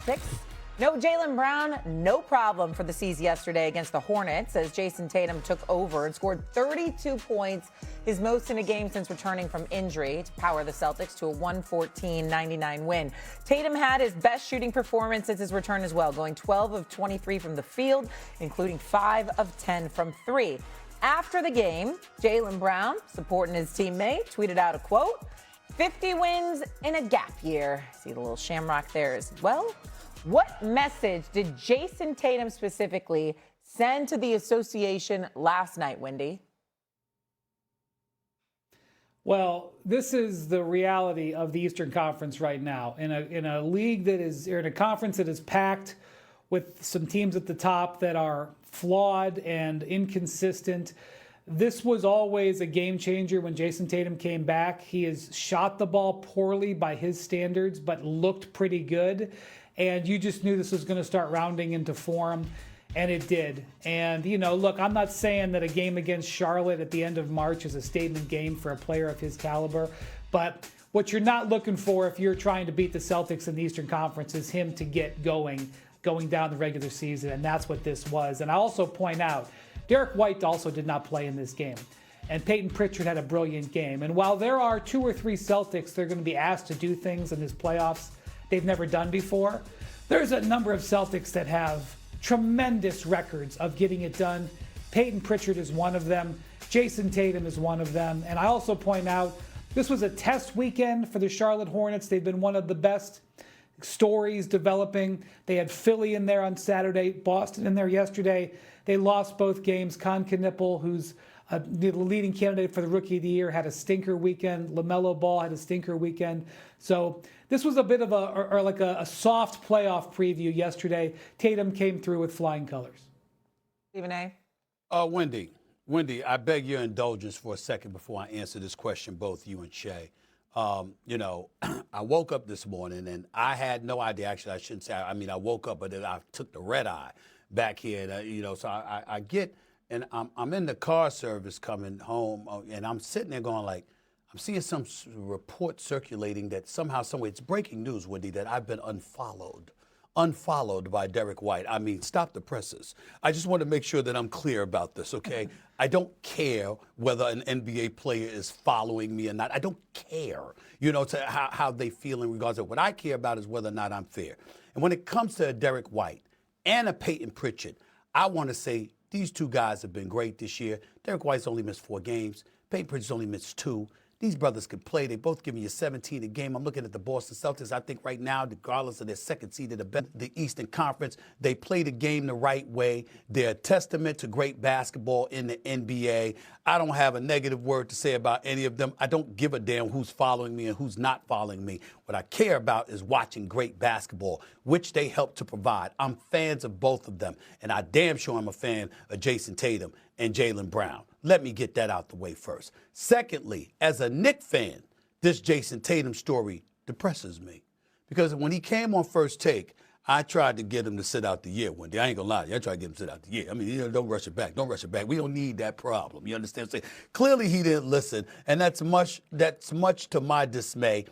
Celtics. No Jaylen Brown, no problem for the C's yesterday against the Hornets as Jayson Tatum took over and scored 32 points, his most in a game since returning from injury, to power the Celtics to a 114-99 win. Tatum had his best shooting performance since his return as well, going 12 of 23 from the field, including 5 of 10 from 3. After the game, Jaylen Brown, supporting his teammate, tweeted out a quote, 50 wins in a gap year. See the little shamrock there as well? What message did Jayson Tatum specifically send to the association last night, Wendy? Well, this is the reality of the Eastern Conference right now. In a league that is, or in a conference that is packed with some teams at the top that are flawed and inconsistent. This was always a game changer when Jayson Tatum came back. He has shot the ball poorly by his standards, but looked pretty good. And you just knew this was going to start rounding into form, and it did. And, you know, look, I'm not saying that a game against Charlotte at the end of March is a statement game for a player of his caliber, but what you're not looking for if you're trying to beat the Celtics in the Eastern Conference is him to get going down the regular season, and that's what this was. And I also point out, Derek White also did not play in this game, and Peyton Pritchard had a brilliant game. And while there are 2 or 3 Celtics that are going to be asked to do things in this playoffs they've never done before, there's a number of Celtics that have tremendous records of getting it done. Peyton Pritchard is one of them. Jayson Tatum is one of them. And I also point out, this was a test weekend for the Charlotte Hornets. They've been one of the best stories developing. They had Philly in there on Saturday, Boston in there yesterday. They lost both games. Con Knippel, who's the leading candidate for the Rookie of the Year, had a stinker weekend. LaMelo Ball had a stinker weekend. So this was a bit of a soft playoff preview yesterday. Tatum came through with flying colors. Stephen A. Wendy, I beg your indulgence for a second before I answer this question, both you and Shay. I woke up this morning and I had no idea. Actually, I shouldn't say. I woke up, but then I took the red eye back here. And, so I get, and I'm in the car service coming home, and I'm sitting there going like, I'm seeing some report circulating that somehow, someway, it's breaking news, Wendy, that I've been unfollowed by Derek White. I mean, stop the presses. I just want to make sure that I'm clear about this, okay? I don't care whether an NBA player is following me or not. I don't care, to how they feel in regards to it. What I care about is whether or not I'm fair. And when it comes to a Derek White and a Peyton Pritchard, I want to say these 2 guys have been great this year. Derek White's only missed 4 games. Peyton Pritchard's only missed 2. These brothers can play. They both give me a 17 a game. I'm looking at the Boston Celtics. I think right now, regardless of their second seed in the Eastern Conference, they play the game the right way. They're a testament to great basketball in the NBA. I don't have a negative word to say about any of them. I don't give a damn who's following me and who's not following me. What I care about is watching great basketball, which they help to provide. I'm fans of both of them, and I damn sure I'm a fan of Jayson Tatum and Jaylen Brown. Let me get that out the way first. Secondly, as a Knicks fan, this Jayson Tatum story depresses me. Because when he came on First Take, I tried to get him to sit out the year, Wendy. I ain't gonna lie to you. I tried to get him to sit out the year. I mean, don't rush it back. Don't rush it back. We don't need that problem. You understand what I'm saying? Clearly, he didn't listen, and that's much to my dismay.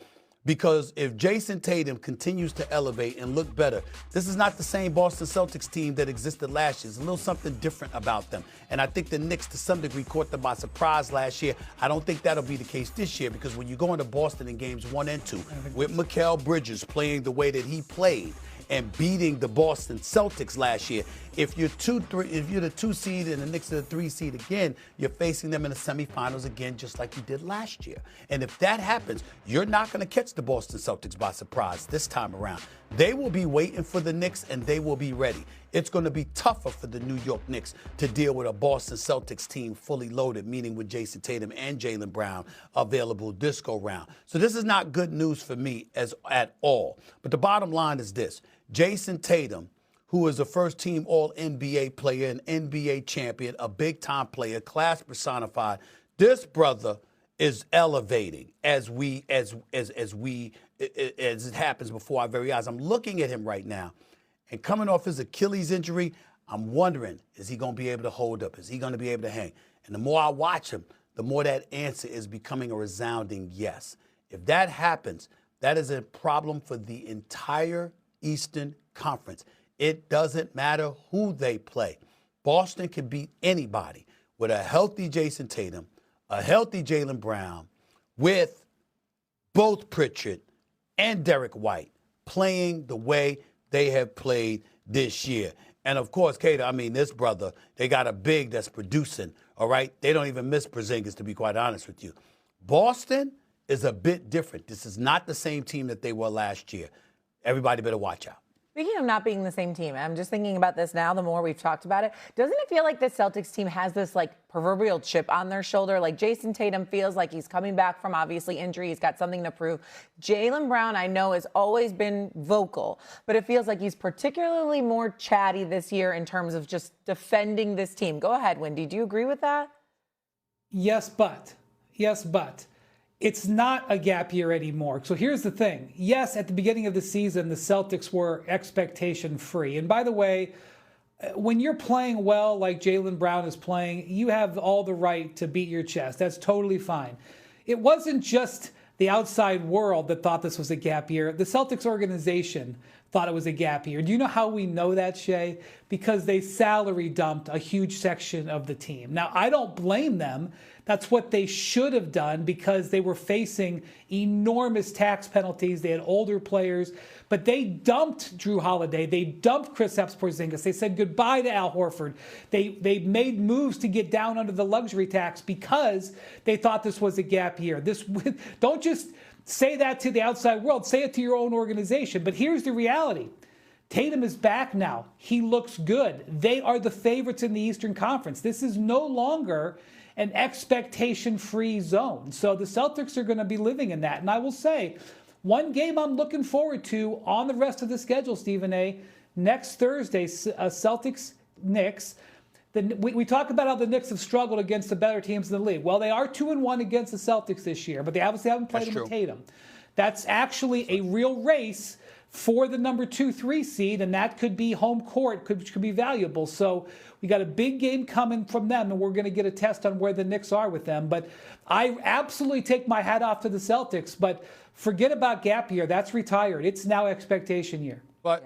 Because if Jayson Tatum continues to elevate and look better, this is not the same Boston Celtics team that existed last year. There's a little something different about them. And I think the Knicks, to some degree, caught them by surprise last year. I don't think that'll be the case this year because when you go into Boston in games 1 and 2, with Mikal Bridges playing the way that he played and beating the Boston Celtics last year, if you're the 2 seed and the Knicks are the 3 seed again, you're facing them in the semifinals again, just like you did last year. And if that happens, you're not going to catch the Boston Celtics by surprise this time around. They will be waiting for the Knicks, and they will be ready. It's going to be tougher for the New York Knicks to deal with a Boston Celtics team fully loaded, meaning with Jayson Tatum and Jaylen Brown available this go round. So this is not good news for me at all. But the bottom line is this. Jayson Tatum, who is a first-team All-NBA player, an NBA champion, a big-time player, class personified. This brother is elevating as it happens before our very eyes. I'm looking at him right now, and coming off his Achilles injury, I'm wondering, is he going to be able to hold up? Is he going to be able to hang? And the more I watch him, the more that answer is becoming a resounding yes. If that happens, that is a problem for the entire Eastern Conference. It doesn't matter who they play. Boston can beat anybody with a healthy Jayson Tatum, a healthy Jaylen Brown, with both Pritchard and Derek White playing the way they have played this year. And, of course, Kato, I mean, this brother, they got a big that's producing, all right? They don't even miss Porzingis, to be quite honest with you. Boston is a bit different. This is not the same team that they were last year. Everybody better watch out. Speaking of not being the same team, I'm just thinking about this now, the more we've talked about it. Doesn't it feel like the Celtics team has this proverbial chip on their shoulder? Like Jayson Tatum feels like he's coming back from obviously injury. He's got something to prove. Jaylen Brown, I know, has always been vocal, but it feels like he's particularly more chatty this year in terms of just defending this team. Go ahead, Wendy. Do you agree with that? Yes, but. It's not a gap year anymore. So here's the thing. Yes, at the beginning of the season, the Celtics were expectation free. And by the way, when you're playing well like Jaylen Brown is playing, you have all the right to beat your chest. That's totally fine. It wasn't just the outside world that thought this was a gap year. The Celtics organization thought it was a gap year. Do you know how we know that, Shay? Because they salary dumped a huge section of the team. Now, I don't blame them. That's what they should have done because they were facing enormous tax penalties. They had older players, but they dumped Drew Holiday. They dumped Kristaps Porzingis. They said goodbye to Al Horford. They made moves to get down under the luxury tax because they thought this was a gap year. Don't just say that to the outside world. Say it to your own organization. But here's the reality. Tatum is back now. He looks good. They are the favorites in the Eastern Conference. This is no longer an expectation-free zone. So the Celtics are going to be living in that. And I will say, one game I'm looking forward to on the rest of the schedule, Stephen A., next Thursday, Celtics-Knicks. We talk about how the Knicks have struggled against the better teams in the league. Well, they are 2-1 against the Celtics this year, but they obviously haven't played them with Tatum. That's actually a real race for the number 2-3 seed, and that could be home court, could be valuable. So we got a big game coming from them, and we're going to get a test on where the Knicks are with them. But I absolutely take my hat off to the Celtics, but forget about gap year. That's retired. It's now expectation year. But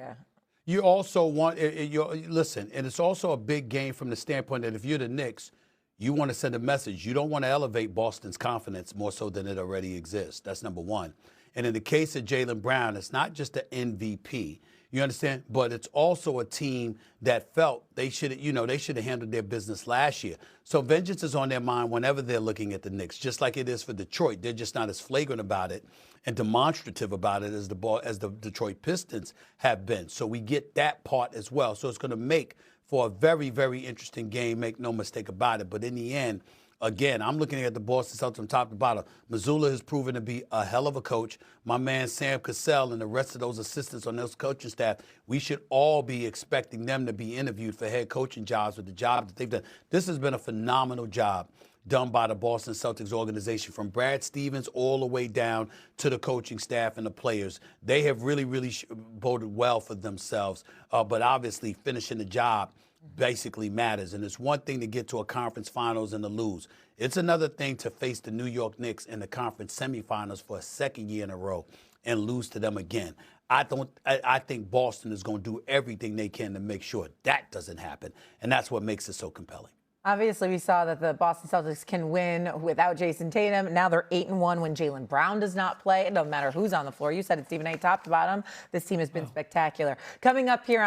you also want, listen, and it's also a big game from the standpoint that if you're the Knicks, you want to send a message. You don't want to elevate Boston's confidence more so than it already exists. That's number one. And in the case of Jaylen Brown, it's not just the MVP. You understand? But it's also a team that felt they should have handled their business last year. So vengeance is on their mind whenever they're looking at the Knicks, just like it is for Detroit. They're just not as flagrant about it and demonstrative about it as the Detroit Pistons have been. So we get that part as well. So it's going to make for a very, very interesting game. Make no mistake about it. But in the end, again, I'm looking at the Boston Celtics from top to bottom. Mazzulla has proven to be a hell of a coach. My man Sam Cassell and the rest of those assistants on those coaching staff, we should all be expecting them to be interviewed for head coaching jobs with the job that they've done. This has been a phenomenal job done by the Boston Celtics organization, from Brad Stevens all the way down to the coaching staff and the players. They have really, really boded well for themselves, but obviously finishing the job basically matters. And it's one thing to get to a conference finals and to lose. It's another thing to face the New York Knicks in the conference semifinals for a second year in a row and lose to them again. I think Boston is going to do everything they can to make sure that doesn't happen. And that's what makes it so compelling. Obviously, we saw that the Boston Celtics can win without Jayson Tatum. Now they're 8-1 when Jaylen Brown does not play. It doesn't matter who's on the floor. You said it, Stephen A., top to bottom. This team has been spectacular. Coming up here